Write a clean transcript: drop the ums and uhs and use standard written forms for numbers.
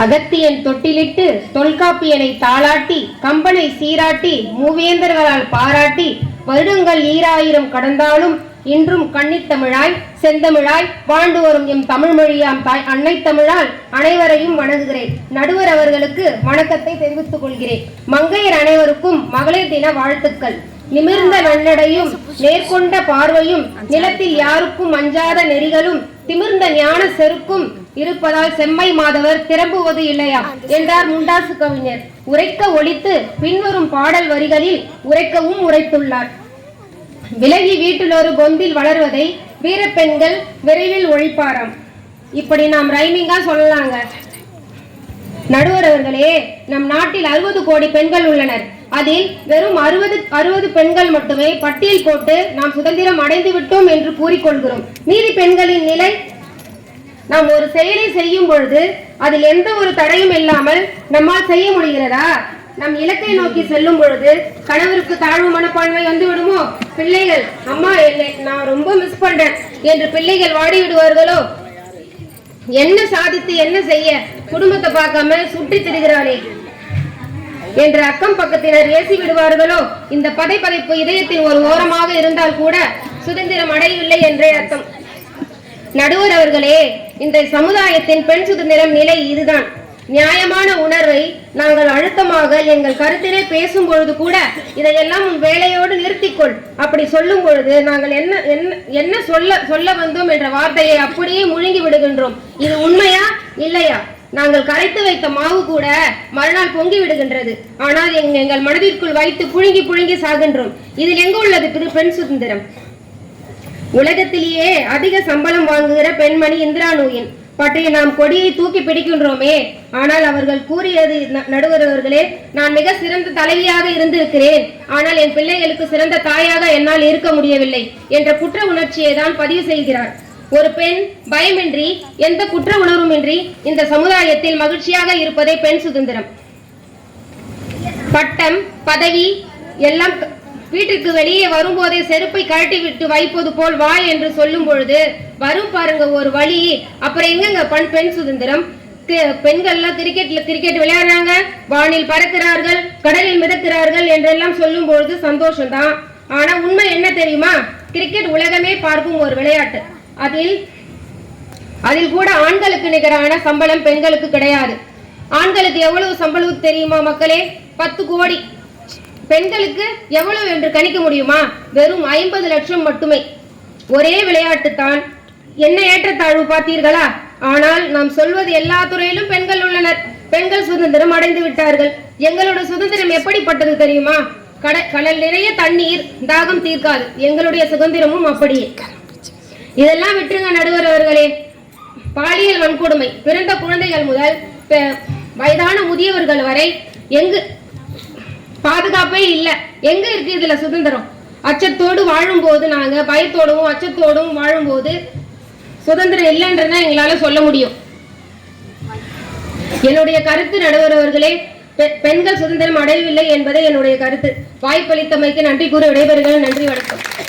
அகத்தியன் தொட்டிலிட்டு தொல்காப்பியனை தாளாட்டி கம்பனை சீராட்டி மூவேந்தர்களால் பாராட்டி வருடங்கள் 2000 கடந்தாலும் இன்றும் கன்னித்தமிழாய் செந்தமிழாய் வாழ்ந்து வரும் எம் தமிழ் மொழியாம் தாய் அன்னை தமிழால் அனைவரையும் வணங்குகிறேன். நடுவர் அவர்களுக்கு வணக்கத்தை தெரிவித்துக் கொள்கிறேன். மங்கையர் அனைவருக்கும் மகளிர் தின வாழ்த்துக்கள். நிமிர்ந்த நன்னடையும் நேர்கொண்ட பார்வையும் நிலத்தில் யாருக்கும் அஞ்சாத நெறிகளும் திமிர்ந்த ஞான செருக்கும் இருப்பதால் செம்மை மாதவர் திரம்புவது இல்லையா என்றார் முண்டாசு கவிஞர். உரைக்க ஒழித்து பின்வரும் பாடல் வரிகளில் உரைக்கவும் உரைத்துள்ளார். விலகி வீட்டில் ஒரு பொந்தில் வளர்வதை வீரப்பெண்கள் விரைவில் ஒழிப்பாராம். இப்படி நாம் ரைமிங்கா சொல்லலாங்க. நடுவர் அவர்களே, நம் நாட்டில் 60 கோடி பெண்கள் உள்ளனர். அதில் வெறும் 60 பெண்கள் மட்டுமே பட்டியல் போட்டு நாம் சுதந்திரம் அடைந்து விட்டோம் என்று கூறிக்கொள்கிறோம். மீதி பெண்களின் நிலை? நாம் ஒரு செயலை செய்யும் பொழுது அதில் எந்த ஒரு தடையும் இல்லாமல் நம்மால் செய்ய முடிகிறதா? நம் இலக்கை நோக்கி செல்லும் பொழுது கணவருக்கு தாழ்வு மனப்பான்மை வந்து விடுமோ? பிள்ளைகள் அம்மா என்னை நான் ரொம்ப மிஸ் பண்றேன் என்று பிள்ளைகள் வாடி விடுவார்களோ? என்ன சாதித்து என்ன செய்ய, குடும்பத்தை பார்க்காம சுற்றி திரிகிறாளே என்று அக்கம் பக்கத்தினர் ஏசி விடுவார்களோ? இந்த பதைப்பதைப்பு இதயத்தின் ஒரு ஓரமாக இருந்தால் கூட சுதந்திரம் அடையவில்லை என்றே அர்த்தம். நடுவர் அவர்களே, இந்த சமுதாயத்தின் பெண் சுதந்திரம் நிலை இதுதான். நியாயமான உணர்வை நாங்கள் அழுத்தமாக எங்கள் கருத்தினை பேசும் பொழுது கூட இதையெல்லாம் உன் வேலையோடு நிறுத்திக்கொள் அப்படி சொல்லும் பொழுது நாங்கள் என்ன சொல்ல வந்தோம் என்ற வார்த்தையை அப்படியே முழுங்கி விடுகின்றோம். இது உண்மையா இல்லையா? நாங்கள் கரைத்து வைத்த மாவு கூட மறுநாள் பொங்கி விடுகின்றது. ஆனால் எங்கள் மனதிற்குள் வைத்து புழுங்கி சாகின்றோம். இதில் எங்கு உள்ளது பெண் சுதந்திரம்? உலகத்திலேயே அதிக சம்பளம் வாங்குகிற பெண்மணி இந்திரா நூயின் பற்றிய நாம் கொடியை தூக்கி பிடிக்கின்றோமே. ஆனால் அவர்கள் கூறியது, நடுவர் அவர்களே, நான் மிக சிறந்த தலைவியாக இருந்திருக்கிறேன், ஆனால் என் பிள்ளைகளுக்கு சிறந்த தாயாக என்னால் இருக்க முடியவில்லை என்ற குற்ற உணர்ச்சியை தான் பதிவு செய்கிறார். ஒரு பெண் பயமின்றி எந்த குற்ற உணர்வுமின்றி இந்த சமுதாயத்தில் மகிழ்ச்சியாக இருப்பதே பெண் சுதந்திரம். பட்டம் பதவி எல்லாம் வீட்டுக்கு வெளியே வரும்போதே செருப்பை கழட்டி விட்டு வைப்பது போல் வா என்று சொல்லும் பொழுது வரும் பாருங்க ஒரு வழி. அப்புறம் எங்கங்க பெண் சுதந்திரம்? பெண்கள்லாம் கிரிக்கெட் விளையாடுறாங்க, வானில் பறக்கிறார்கள், கடலில் மிதக்கிறார்கள் என்றெல்லாம் சொல்லும் பொழுது சந்தோஷம்தான். ஆனா உண்மை என்ன தெரியுமா? கிரிக்கெட் உலகமே பார்க்கும் ஒரு விளையாட்டு. அதில் கூட ஆண்களுக்கு நிகரான சம்பளம் பெண்களுக்கு கிடையாது. ஆண்களுக்கு எவ்வளவு சம்பளம் தெரியுமா மக்களே? 10 கோடி. பெண்களுக்கு எவ்வளவு என்று கணிக்க முடியுமா? வெறும் 50 லட்சம் மட்டுமே. ஒரே விளையாட்டு தான். என்ன ஏற்றத்தாழ்வு பார்த்தீர்களா? ஆனால் நாம் சொல்வது எல்லா துறையிலும் பெண்கள் உள்ளனர். பெண்கள் சுதந்திரம் அடைந்து விட்டார்கள். எங்களோட சுதந்திரம் எப்படிப்பட்டது தெரியுமா? கடல் நிறைய தண்ணீர் தாகம் தீர்க்காது. எங்களுடைய சுதந்திரமும் அப்படியே. இதெல்லாம் விட்டுருங்க நடுவர் அவர்களே. பாலியல் வன்கொடுமை பிறந்த குழந்தைகள் முதல் வயதான முதியவர்கள் வரை எங்கு பாதுகாப்பே இல்ல. எங்க இருக்கு இதுல சுதந்திரம்? அச்சத்தோடு வாழும் போது, நாங்க பயத்தோடும் அச்சத்தோடும் வாழும் போது சுதந்திரம் இல்லைன்றத எங்களால சொல்ல முடியும். என்னுடைய கருத்து நடுவர் அவர்களே, பெண்கள் சுதந்திரம் அடையவில்லை என்பதே என்னுடைய கருத்து. வாய்ப்பளித்தமைக்கு நன்றி கூறி விடைபெறுகிறேன். நன்றி, வணக்கம்.